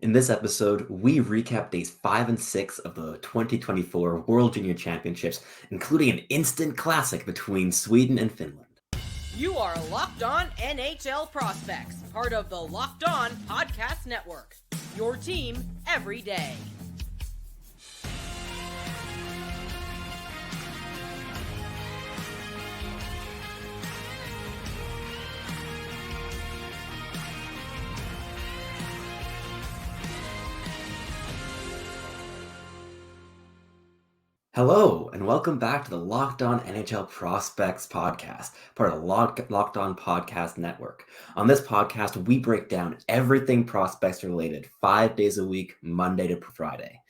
In this episode, we recap days 5 and 6 of the 2024 World Junior Championships, including an instant classic between Sweden and Finland. You are Locked On NHL Prospects, part of the Locked On Podcast Network. Your team every day. Hello, and welcome back to the Locked On NHL Prospects podcast, part of the Locked On Podcast Network. On this podcast, we break down everything prospects related 5 days a week, Monday to Friday.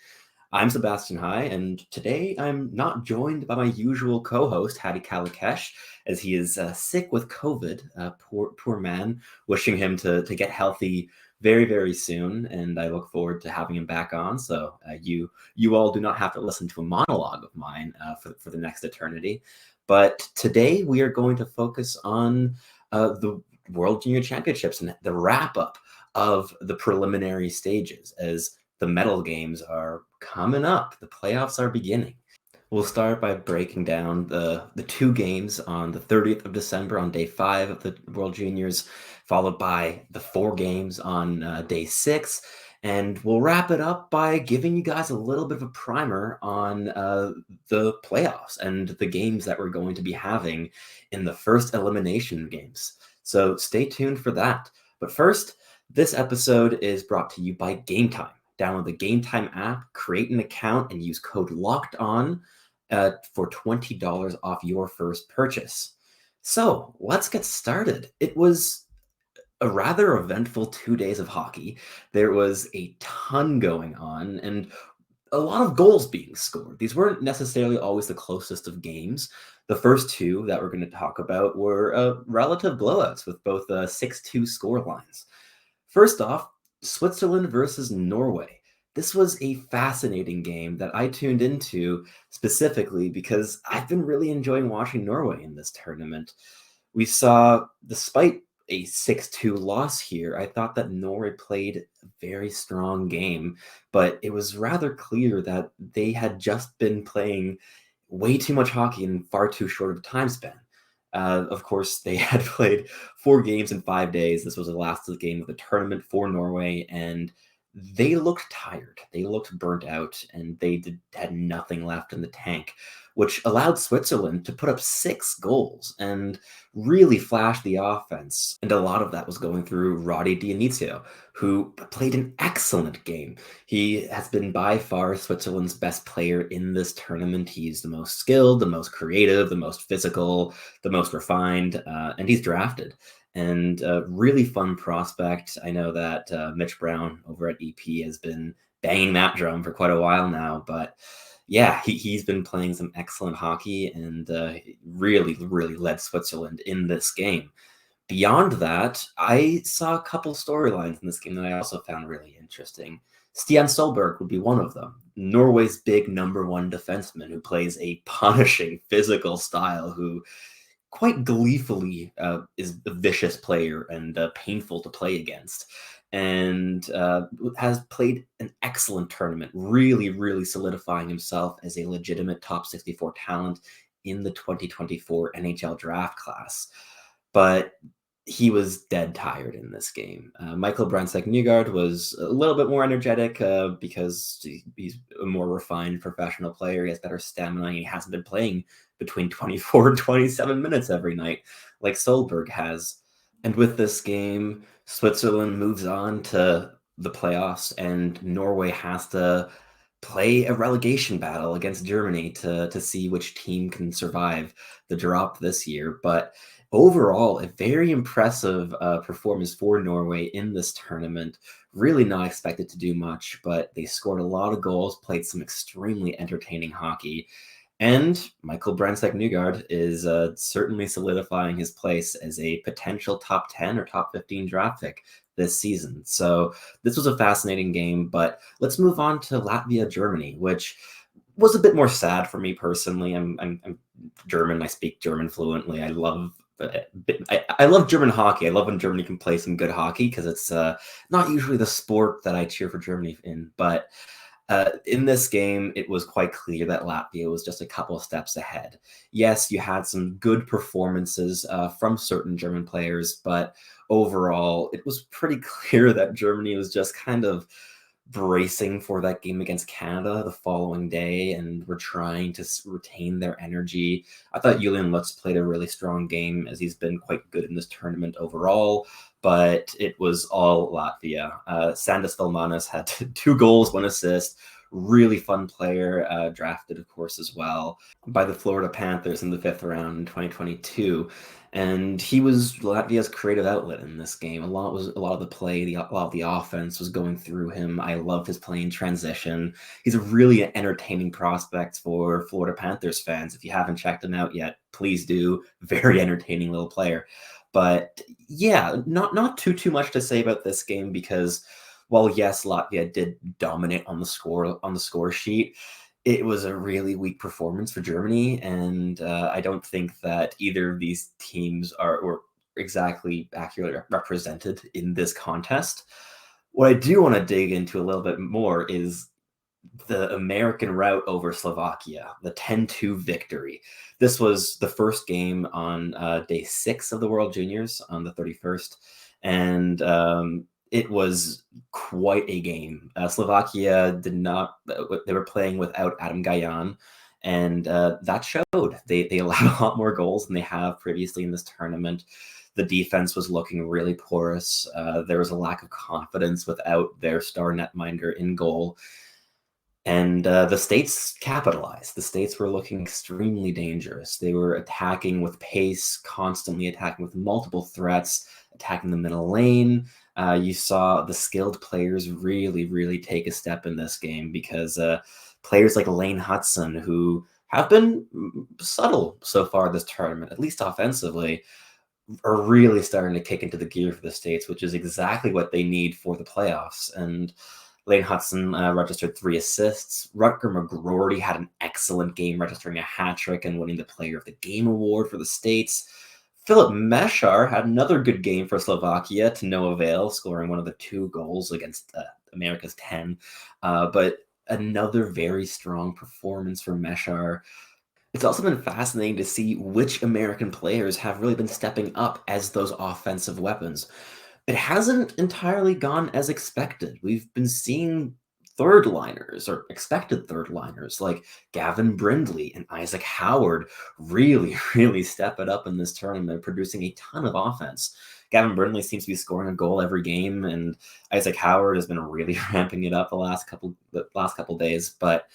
I'm Sebastian High, and today I'm not joined by my usual co-host, Hadi Kalakesh, as he is sick with COVID. Poor man, wishing him to get healthy very, very soon, and I look forward to having him back on. So you all do not have to listen to a monologue of mine for the next eternity. But today we are going to focus on the World Junior Championships and the wrap-up of the preliminary stages as the medal games are coming up. The playoffs are beginning. We'll start by breaking down the two games on the 30th of December on day 5 of the World Juniors, followed by the 4 games on day 6. And we'll wrap it up by giving you guys a little bit of a primer on the playoffs and the games that we're going to be having in the first elimination games. So stay tuned for that. But first, this episode is brought to you by Gametime. Download the Gametime app, create an account, and use code LOCKEDON for $20 off your first purchase. So let's get started. It was a rather eventful 2 days of hockey. There was a ton going on and a lot of goals being scored. These weren't necessarily always the closest of games. The first two that we're going to talk about were relative blowouts with both 6-2 score lines. First off, Switzerland versus Norway. This was a fascinating game that I tuned into specifically because I've been really enjoying watching Norway in this tournament. We saw, despite a 6-2 loss here, I thought that Norway played a very strong game, but it was rather clear that they had just been playing way too much hockey in far too short of a time span. Of course, they had played 4 games in 5 days. This was the last game of the tournament for Norway, and they looked tired. They looked burnt out, and they had nothing left in the tank, which allowed Switzerland to put up 6 goals and really flash the offense. And a lot of that was going through Roddy Dionizio, who played an excellent game. He has been by far Switzerland's best player in this tournament. He's the most skilled, the most creative, the most physical, the most refined, and he's drafted. And a really fun prospect. I know that Mitch Brown over at EP has been banging that drum for quite a while now, but yeah, he's been playing some excellent hockey and really led Switzerland in this game. Beyond that, I saw a couple storylines in this game that I also found really interesting. Stian Solberg would be one of them. Norway's big number 1 defenseman who plays a punishing physical style, who quite gleefully is a vicious player and painful to play against, and has played an excellent tournament, really solidifying himself as a legitimate top 64 talent in the 2024 NHL draft class. But he was dead tired in this game. Michael Brandstad-Nygaard was a little bit more energetic because he's a more refined professional player. He has better stamina. He hasn't been playing between 24 and 27 minutes every night like Solberg has. And with this game, Switzerland moves on to the playoffs, and Norway has to play a relegation battle against Germany to see which team can survive the drop this year. But overall, a very impressive performance for Norway in this tournament. Really not expected to do much, but they scored a lot of goals, played some extremely entertaining hockey. And Michael Brandstad-Nygaard is certainly solidifying his place as a potential top 10 or top 15 draft pick this season. So this was a fascinating game, but let's move on to Latvia, Germany, which was a bit more sad for me personally. I'm German. I speak German fluently. I love I love German hockey. I love when Germany can play some good hockey because it's not usually the sport that I cheer for Germany in. But in this game, it was quite clear that Latvia was just a couple of steps ahead. Yes, you had some good performances from certain German players, but overall, it was pretty clear that Germany was just kind of bracing for that game against Canada the following day and were trying to retain their energy. I thought Julian Lutz played a really strong game as he's been quite good in this tournament overall, but it was all Latvia. Sandis Velmanis had 2 goals, 1 assist. Really fun player, drafted, of course, as well by the Florida Panthers in the 5th round in 2022. And he was Latvia's creative outlet in this game. A lot of the play, a lot of the offense was going through him. I loved his play in transition. He's a really entertaining prospect for Florida Panthers fans. If you haven't checked him out yet, please do. Very entertaining little player. But yeah, not too much to say about this game because while yes, Latvia did dominate on the score sheet, it was a really weak performance for Germany, and I don't think that either of these teams were exactly accurately represented in this contest. What I do want to dig into a little bit more is the American rout over Slovakia, the 10-2 victory. This was the first game on day 6 of the World Juniors on the 31st, and it was quite a game. Slovakia did not, they were playing without Adam Gajan, and that showed. They allowed a lot more goals than they have previously in this tournament. The defense was looking really porous. There was a lack of confidence without their star netminder in goal. And the States capitalized. The States were looking extremely dangerous. They were attacking with pace, constantly attacking with multiple threats, attacking the middle lane. You saw the skilled players really take a step in this game because players like Lane Hudson, who have been subtle so far this tournament, at least offensively, are really starting to kick into the gear for the States, which is exactly what they need for the playoffs. And Lane Hudson registered 3 assists. Rutger McGroarty had an excellent game, registering a hat trick and winning the Player of the Game award for the States. Filip Mesar had another good game for Slovakia to no avail, scoring one of the 2 goals against America's 10. But another very strong performance for Mesar. It's also been fascinating to see which American players have really been stepping up as those offensive weapons. It hasn't entirely gone as expected. We've been seeing third liners or expected third liners like Gavin Brindley and Isaac Howard really step it up in this tournament, producing a ton of offense. Gavin Brindley seems to be scoring a goal every game, and Isaac Howard has been really ramping it up the last couple days. But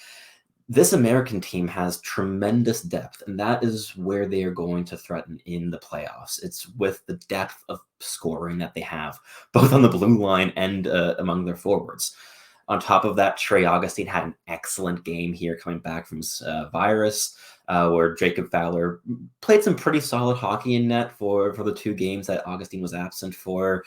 this American team has tremendous depth, and that is where they are going to threaten in the playoffs. It's with the depth of scoring that they have, both on the blue line and among their forwards. On top of that, Trey Augustine had an excellent game here coming back from virus, where Jacob Fowler played some pretty solid hockey in net for the 2 games that Augustine was absent for.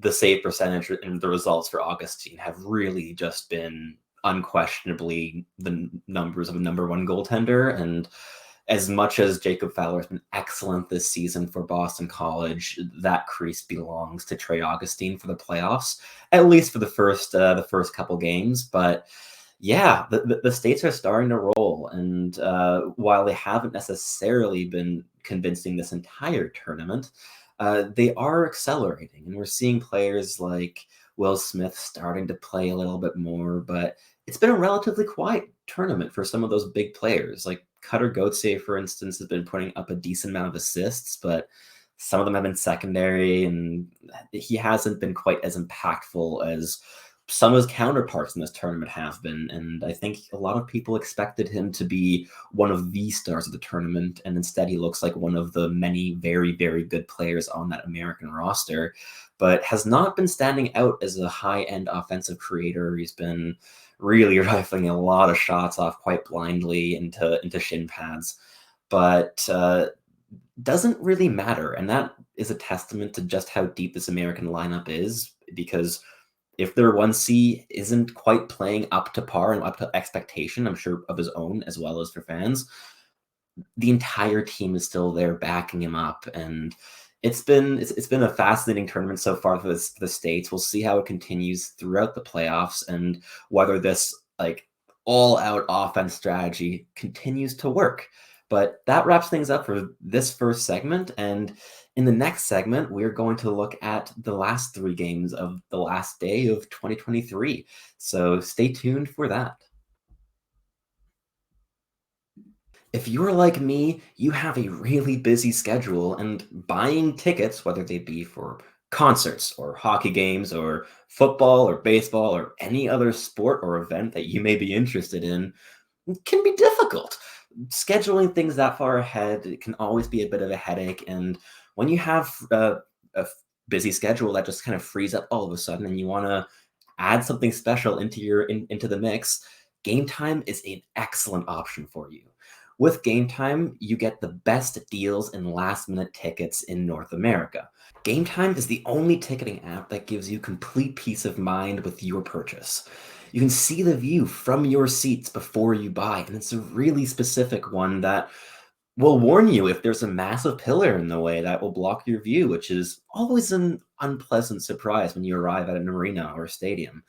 The save percentage and the results for Augustine have really just been unquestionably the numbers of a number 1 goaltender. And as much as Jacob Fowler has been excellent this season for Boston College, that crease belongs to Trey Augustine for the playoffs, at least for the first couple games. But yeah, the States are starting to roll. And while they haven't necessarily been convincing this entire tournament, they are accelerating. And we're seeing players like Will Smith starting to play a little bit more, but it's been a relatively quiet tournament for some of those big players. Like Cutter Gauthier, for instance, has been putting up a decent amount of assists, but some of them have been secondary, and he hasn't been quite as impactful as some of his counterparts in this tournament have been. And I think a lot of people expected him to be one of the stars of the tournament, and instead he looks like one of the many very good players on that American roster, but has not been standing out as a high-end offensive creator. He's been really rifling a lot of shots off quite blindly into shin pads, but doesn't really matter. And that is a testament to just how deep this American lineup is, because if their 1C isn't quite playing up to par and up to expectation, I'm sure of his own as well as for fans, the entire team is still there backing him up, and it's been a fascinating tournament so far for the States. We'll see how it continues throughout the playoffs and whether this like all-out offense strategy continues to work. But that wraps things up for this first segment, and in the next segment, we're going to look at the last 3 games of the last day of 2023. So stay tuned for that. If you're like me, you have a really busy schedule, and buying tickets, whether they be for concerts or hockey games or football or baseball or any other sport or event that you may be interested in, can be difficult. Scheduling things that far ahead it can always be a bit of a headache, and when you have a busy schedule that just kind of frees up all of a sudden, and you want to add something special into into the mix, Gametime is an excellent option for you. With Gametime, you get the best deals in last-minute tickets in North America. Gametime is the only ticketing app that gives you complete peace of mind with your purchase. You can see the view from your seats before you buy, and it's a really specific one that will warn you if there's a massive pillar in the way that will block your view, which is always an unpleasant surprise when you arrive at an arena or a stadium.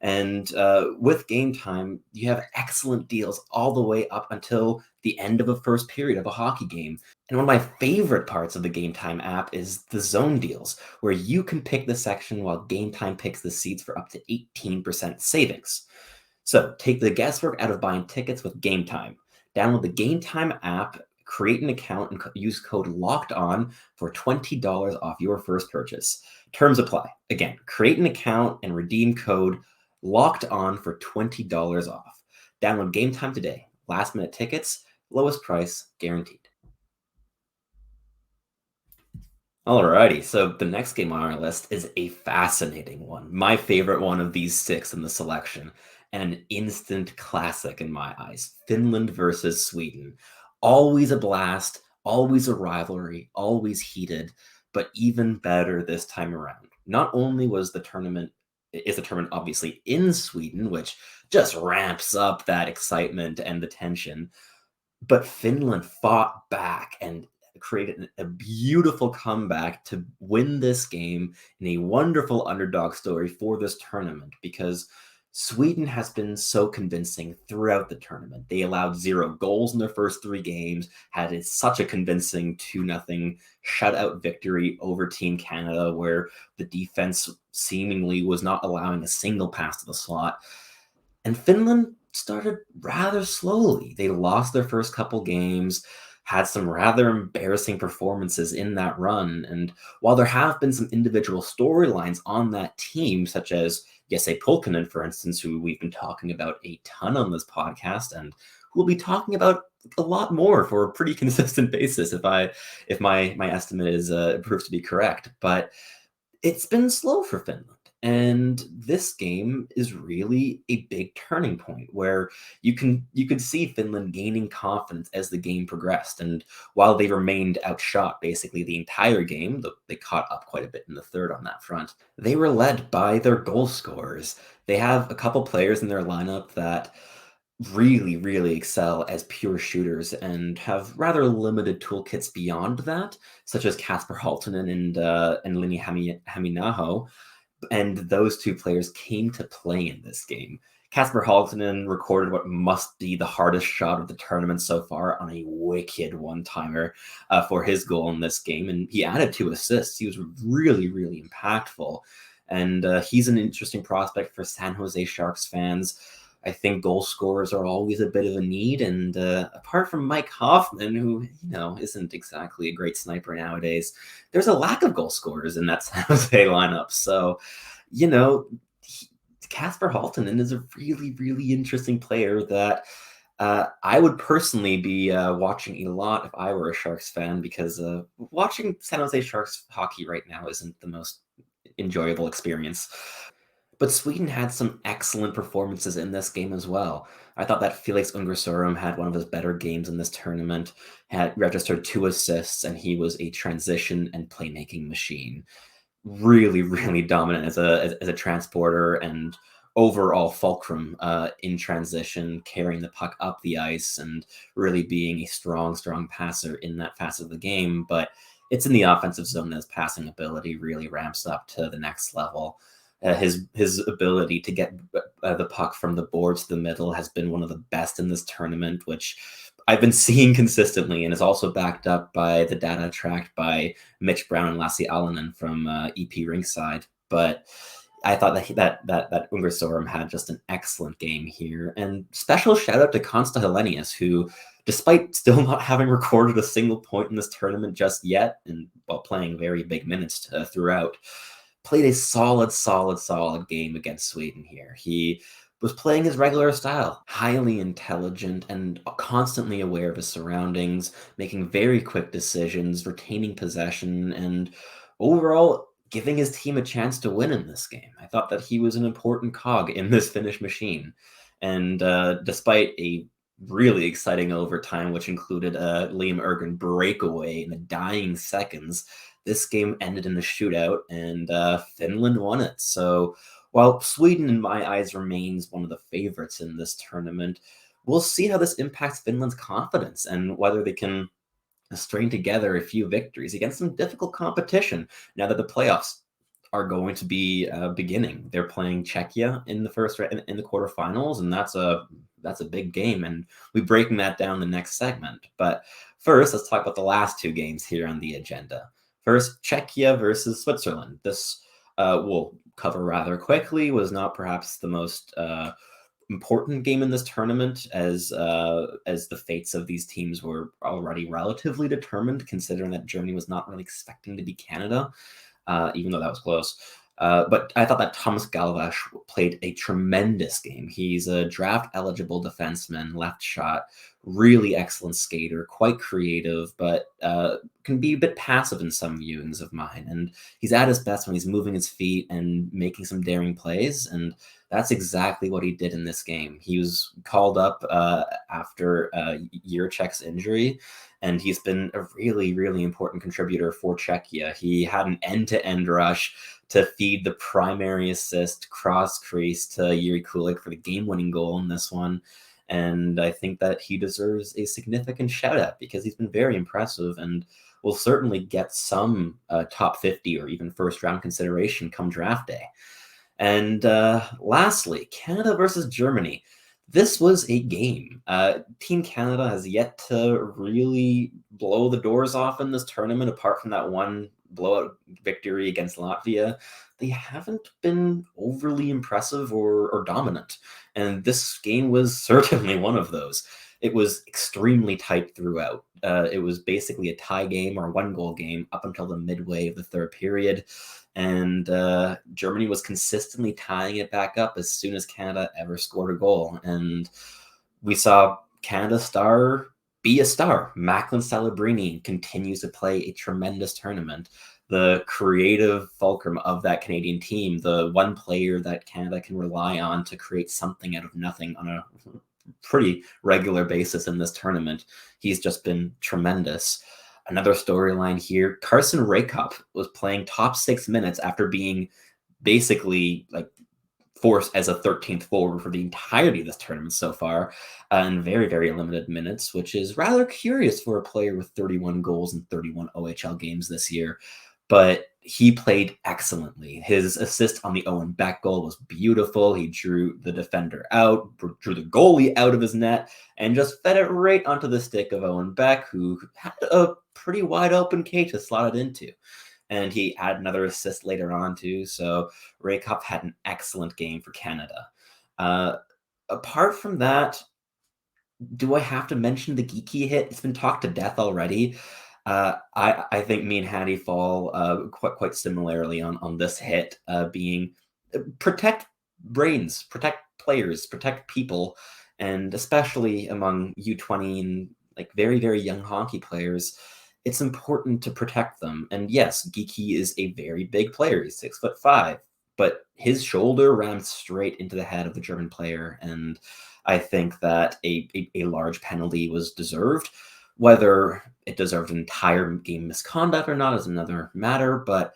And with Gametime, you have excellent deals all the way up until the end of a first period of a hockey game. And one of my favorite parts of the Gametime app is the zone deals, where you can pick the section while Gametime picks the seats for up to 18% savings. So take the guesswork out of buying tickets with Gametime. Download the Gametime app, create an account, and use code LOCKEDON for $20 off your first purchase. Terms apply. Again, create an account and redeem code Locked On for $20 off. Download Gametime today. Last minute tickets, lowest price guaranteed. Alrighty, so the next game on our list is a fascinating one. My favorite one of these 6 in the selection, and an instant classic in my eyes. Finland versus Sweden. Always a blast, always a rivalry, always heated, but even better this time around. Not only is the tournament obviously in Sweden, which just ramps up that excitement and the tension, but Finland fought back and created a beautiful comeback to win this game in a wonderful underdog story for this tournament, because Sweden has been so convincing throughout the tournament. They allowed 0 goals in their first 3 games, had such a convincing 2-0 shutout victory over Team Canada, where the defense seemingly was not allowing a single pass to the slot. And Finland started rather slowly. They lost their first couple games, had some rather embarrassing performances in that run. And while there have been some individual storylines on that team, such as Jesse Pulkkinen, for instance, who we've been talking about a ton on this podcast, and who we'll be talking about a lot more for a pretty consistent basis if my estimate is proves to be correct. But it's been slow for Finland. And this game is really a big turning point where you could see Finland gaining confidence as the game progressed. And while they remained outshot basically the entire game, though they caught up quite a bit in the third on that front, they were led by their goal scorers. They have a couple players in their lineup that really, really excel as pure shooters and have rather limited toolkits beyond that, such as Kasper Halttunen and Lini Haminaho. And those 2 players came to play in this game. Kasper Halttunen recorded what must be the hardest shot of the tournament so far on a wicked one-timer for his goal in this game, and he added 2 assists. He was really, really impactful, and he's an interesting prospect for San Jose Sharks fans. I think goal scorers are always a bit of a need, and apart from Mike Hoffman, who isn't exactly a great sniper nowadays, there's a lack of goal scorers in that San Jose lineup. So, Kasper Halttunen is a really, really interesting player that I would personally be watching a lot if I were a Sharks fan, because watching San Jose Sharks hockey right now isn't the most enjoyable experience. But Sweden had some excellent performances in this game as well. I thought that Felix Ungersorum had one of his better games in this tournament, had registered 2 assists, and he was a transition and playmaking machine. Really, really dominant as a transporter, and overall fulcrum in transition, carrying the puck up the ice and really being a strong passer in that facet of the game. But it's in the offensive zone that his passing ability really ramps up to the next level. His ability to get the puck from the boards to the middle has been one of the best in this tournament, which I've been seeing consistently, and is also backed up by the data tracked by Mitch Brown and Lassi Alanen from EP Rinkside. But I thought that Unger Sorum had just an excellent game here. And special shout out to Consta Hellenius, who, despite still not having recorded a single point in this tournament just yet, and while playing very big minutes throughout, played a solid game against Sweden here. He was playing his regular style, highly intelligent and constantly aware of his surroundings, making very quick decisions, retaining possession, and overall giving his team a chance to win in this game. I thought that he was an important cog in this Finnish machine. And despite a really exciting overtime, which included a Liam Ergen breakaway in the dying seconds, this game ended in a shootout, and Finland won it. So while Sweden, in my eyes, remains one of the favorites in this tournament, we'll see how this impacts Finland's confidence and whether they can string together a few victories against some difficult competition now that the playoffs are going to be beginning. They're playing Czechia in the quarterfinals, and that's a big game, and we're breaking that down the next segment. But first, let's talk about the last two games here on the agenda. First, Czechia versus Switzerland. This we'll cover rather quickly. Was not perhaps the most important game in this tournament, as the fates of these teams were already relatively determined, considering that Germany was not really expecting to be Canada, even though that was close. But I thought that Thomas Galvash played a tremendous game. He's a draft-eligible defenseman, left shot, really excellent skater, quite creative, but can be a bit passive in some viewings of mine. And he's at his best when he's moving his feet and making some daring plays, and that's exactly what he did in this game. He was called up after Jiricek's injury, and he's been a really, really important contributor for Czechia. He had an end-to-end rush to feed the primary assist cross crease to Jiri Kulik for the game-winning goal in this one. And I think that he deserves a significant shout-out because he's been very impressive and will certainly get some top 50 or even first-round consideration come draft day. And lastly, Canada versus Germany. This was a game. Team Canada has yet to really blow the doors off in this tournament, apart from that one blowout victory against Latvia. They haven't been overly impressive or dominant. And this game was certainly one of those. It was extremely tight throughout. It was basically a tie game or a one-goal game up until the midway of the third period. And Germany was consistently tying it back up as soon as Canada ever scored a goal. And we saw Canada's star be a star. Macklin Celebrini continues to play a tremendous tournament. The creative fulcrum of that Canadian team, the one player that Canada can rely on to create something out of nothing on a pretty regular basis in this tournament. He's just been tremendous. Another storyline here, Carson Rakop was playing top 6 minutes after being basically like forced as a 13th forward for the entirety of this tournament so far, in very, very limited minutes, which is rather curious for a player with 31 goals and 31 OHL games this year. But he played excellently. His assist on the Owen Beck goal was beautiful. He drew the defender out, drew the goalie out of his net, and just fed it right onto the stick of Owen Beck, who had a pretty wide open cage to slot it into. And he had another assist later on too. So Rakop had an excellent game for Canada. Apart from that, do I have to mention the Geeky hit? It's been talked to death already. I think me and Hattie fall quite similarly on this hit, being protect brains, protect players, protect people, and especially among U20 and like very, very young hockey players, it's important to protect them. And yes, Geeky is a very big player. He's 6'5", but his shoulder rammed straight into the head of the German player, and I think that a large penalty was deserved. Whether it deserved an entire game misconduct or not is another matter, but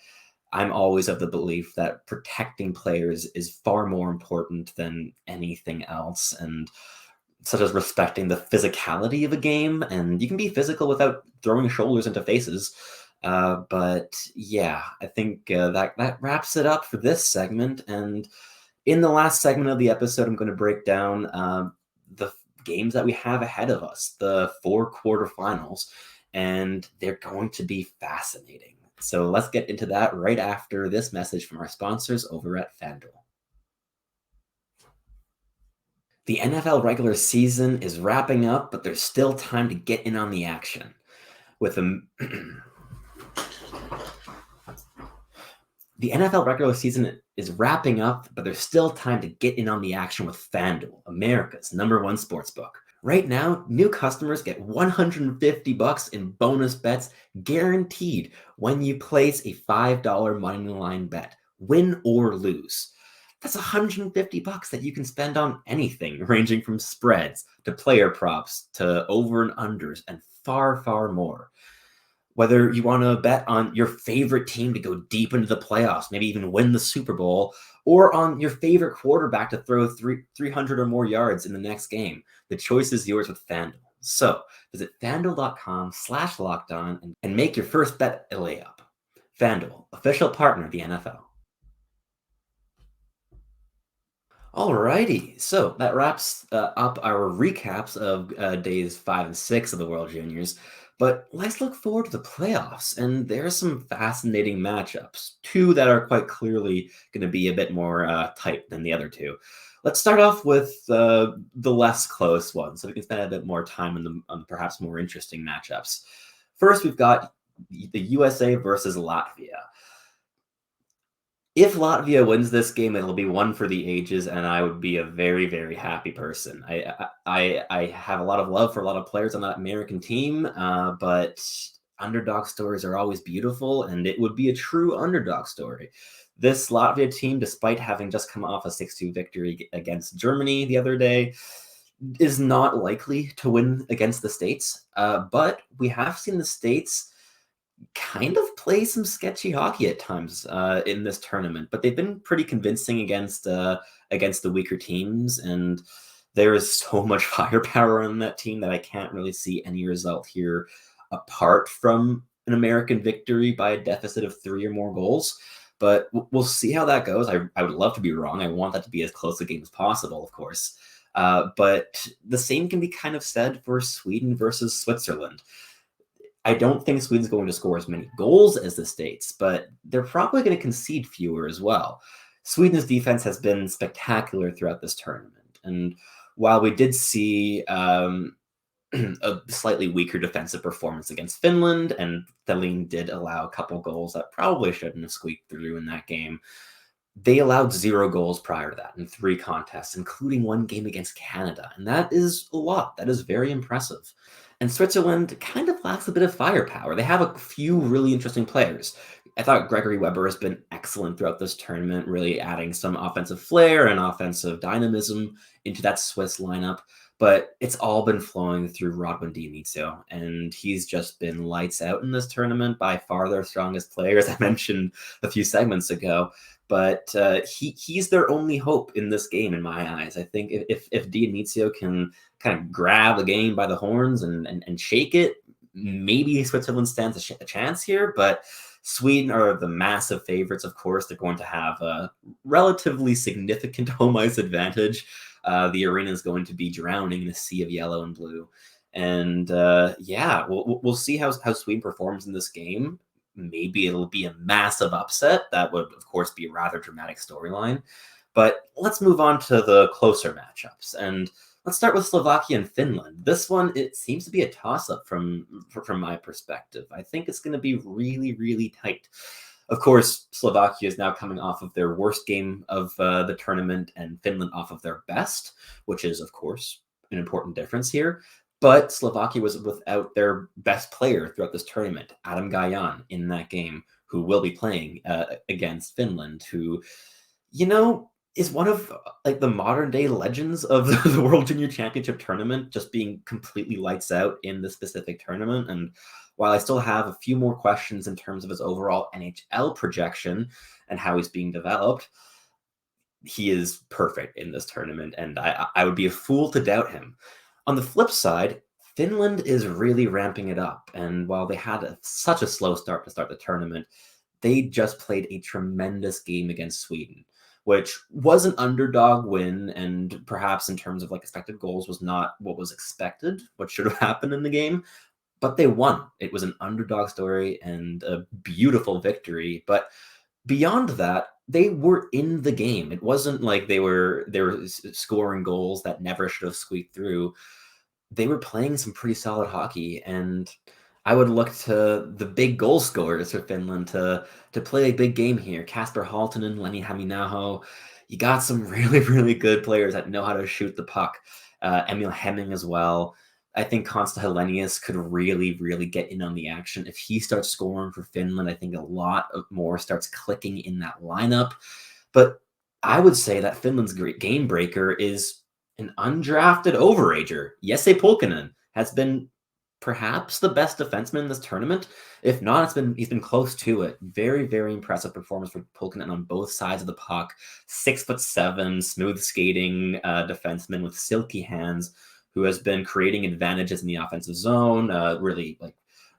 I'm always of the belief that protecting players is far more important than anything else, and such as respecting the physicality of a game. And you can be physical without throwing shoulders into faces. But yeah, I think that wraps it up for this segment. And in the last segment of the episode, I'm going to break down the games that we have ahead of us, the 4 quarterfinals, and they're going to be fascinating. So let's get into that right after this message from our sponsors over at FanDuel. The NFL regular season is wrapping up, but there's still time to get in on the action. With the NFL regular season is wrapping up, but there's still time to get in on the action with FanDuel, America's #1 sportsbook. Right now, new customers get $150 in bonus bets guaranteed when you place a $5 moneyline bet, win or lose. That's $150 that you can spend on anything, ranging from spreads to player props to over and unders and far, far more. Whether you want to bet on your favorite team to go deep into the playoffs, maybe even win the Super Bowl, or on your favorite quarterback to throw 300 or more yards in the next game, the choice is yours with FanDuel. So visit FanDuel.com/lockedon and make your first bet a layup. FanDuel, official partner of the NFL. Alrighty, so that wraps up our recaps of days 5 and 6 of the World Juniors. But let's look forward to the playoffs, and there are some fascinating matchups. 2 that are quite clearly going to be a bit more tight than the other 2. Let's start off with the less close one, so we can spend a bit more time on perhaps more interesting matchups. First, we've got the USA versus Latvia. If Latvia wins this game, it'll be one for the ages, and I would be a very, very happy person. I have a lot of love for a lot of players on that American team, but underdog stories are always beautiful, and it would be a true underdog story. This Latvia team, despite having just come off a 6-2 victory against Germany the other day, is not likely to win against the States, but we have seen the States kind of play some sketchy hockey at times in this tournament, but they've been pretty convincing against the weaker teams, and there is so much firepower on that team that I can't really see any result here apart from an American victory by a deficit of 3 or more goals. But we'll see how that goes. I would love to be wrong. I want that to be as close a game as possible, of course. But the same can be kind of said for Sweden versus Switzerland. I don't think Sweden's going to score as many goals as the States, but they're probably going to concede fewer as well. Sweden's defense has been spectacular throughout this tournament. And while we did see a slightly weaker defensive performance against Finland, and Thelin did allow a couple goals that probably shouldn't have squeaked through in that game, they allowed 0 goals prior to that in 3 contests, including 1 game against Canada. And that is a lot. That is very impressive. And Switzerland kind of lacks a bit of firepower. They have a few really interesting players. I thought Gregory Weber has been excellent throughout this tournament, really adding some offensive flair and offensive dynamism into that Swiss lineup. But it's all been flowing through Rodwin Diamitio, and he's just been lights out in this tournament, by far their strongest player, as I mentioned a few segments ago. But he's their only hope in this game, in my eyes. I think if Diamitio can kind of grab the game by the horns and shake it, maybe Switzerland stands a chance here. But Sweden are the massive favorites, of course. They're going to have a relatively significant home ice advantage. The arena is going to be drowning in a sea of yellow and blue. And yeah, we'll see how Sweden performs in this game. Maybe it'll be a massive upset. That would, of course, be a rather dramatic storyline. But let's move on to the closer matchups. And let's start with Slovakia and Finland. This one, it seems to be a toss-up from my perspective. I think it's going to be really, really tight. Of course, Slovakia is now coming off of their worst game of the tournament, and Finland off of their best, which is, of course, an important difference here. But Slovakia was without their best player throughout this tournament, Adam Gajan, in that game, who will be playing against Finland, who, is one of like the modern day legends of the World Junior Championship tournament, just being completely lights out in this specific tournament. And while I still have a few more questions in terms of his overall NHL projection and how he's being developed, he is perfect in this tournament, and I would be a fool to doubt him. On the flip side, Finland is really ramping it up, and while they had such a slow start to start the tournament, they just played a tremendous game against Sweden, which was an underdog win, and perhaps in terms of like expected goals was not what was expected, what should have happened in the game, but they won. It was an underdog story and a beautiful victory, but beyond that, they were in the game. It wasn't like they were scoring goals that never should have squeaked through. They were playing some pretty solid hockey, and I would look to the big goal scorers for Finland to play a big game here. Kasper Halttunen, Lenny Haminaho. You got some really, really good players that know how to shoot the puck. Emil Hemming as well. I think Konsta Helenius could really, really get in on the action. If he starts scoring for Finland, I think a lot more starts clicking in that lineup. But I would say that Finland's great game breaker is an undrafted overager. Jesse Pulkkinen has been perhaps the best defenseman in this tournament. If not, he's been close to it. Very, very impressive performance for Pulkkinen on both sides of the puck. 6'7", smooth skating defenseman with silky hands, who has been creating advantages in the offensive zone, really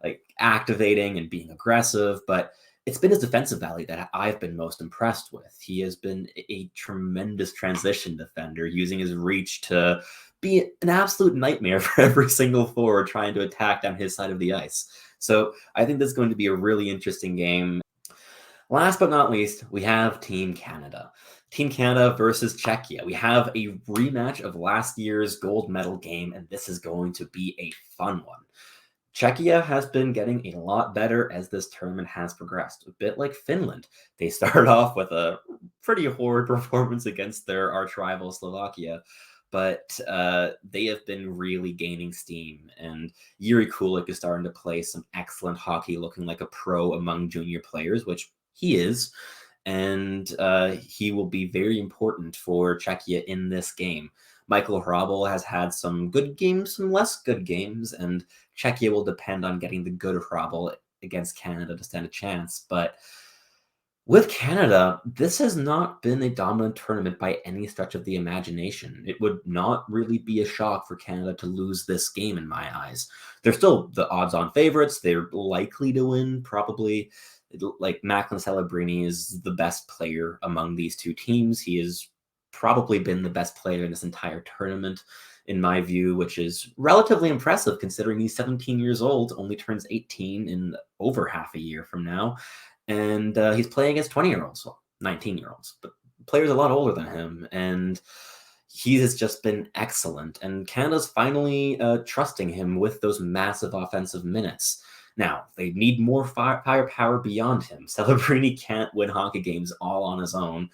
like activating and being aggressive. But it's been his defensive value that I've been most impressed with. He has been a tremendous transition defender, using his reach to be an absolute nightmare for every single forward trying to attack down his side of the ice. So I think this is going to be a really interesting game. Last but not least, we have Team Canada. Team Canada versus Czechia. We have a rematch of last year's gold medal game, and this is going to be a fun one. Czechia has been getting a lot better as this tournament has progressed, a bit like Finland. They started off with a pretty horrid performance against their arch rival Slovakia, but they have been really gaining steam, and Yuri Kulik is starting to play some excellent hockey, looking like a pro among junior players, which he is, and he will be very important for Czechia in this game. Michael Hrabal has had some good games, some less good games, and Czechia will depend on getting the good Hrabal against Canada to stand a chance. But with Canada, this has not been a dominant tournament by any stretch of the imagination. It would not really be a shock for Canada to lose this game in my eyes. They're still the odds-on favorites. They're likely to win, probably. Like, Macklin Celebrini is the best player among these two teams. He has probably been the best player in this entire tournament, in my view, which is relatively impressive considering he's 17 years old, only turns 18 in over half a year from now. And he's playing against 20-year-olds, well, 19-year-olds, but players a lot older than him. And he has just been excellent. And Canada's finally trusting him with those massive offensive minutes. Now, they need more firepower beyond him. Celebrini can't win hockey games all on his own.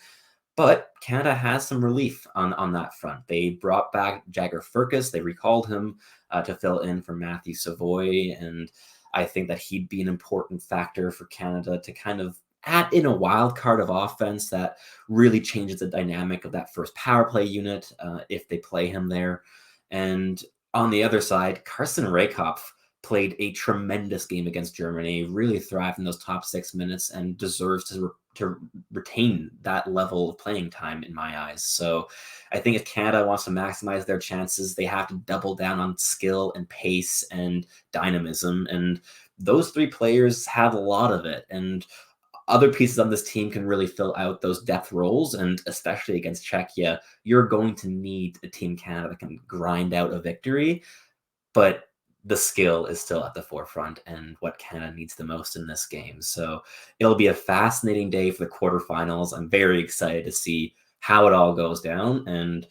But Canada has some relief on that front. They brought back Jagger Firkus. They recalled him to fill in for Matthew Savoy. And I think that he'd be an important factor for Canada to kind of add in a wild card of offense that really changes the dynamic of that first power play unit if they play him there. And on the other side, Carson Raykopf played a tremendous game against Germany, really thrived in those top 6 minutes, and deserves to retain that level of playing time in my eyes. So I think if Canada wants to maximize their chances, they have to double down on skill and pace and dynamism. And those three players have a lot of it. And other pieces on this team can really fill out those depth roles. And especially against Czechia, you're going to need a Team Canada that can grind out a victory. But the skill is still at the forefront and what Canada needs the most in this game. So it'll be a fascinating day for the quarterfinals. I'm very excited to see how it all goes down.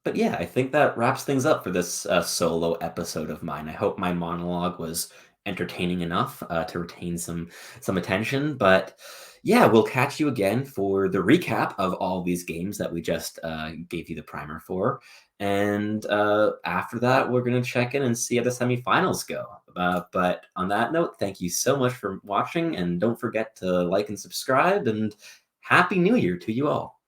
But yeah, I think that wraps things up for this solo episode of mine. I hope my monologue was entertaining enough to retain some attention. But yeah, we'll catch you again for the recap of all these games that we just gave you the primer for. And after that, we're going to check in and see how the semifinals go. But on that note, thank you so much for watching. And don't forget to like and subscribe. And Happy New Year to you all.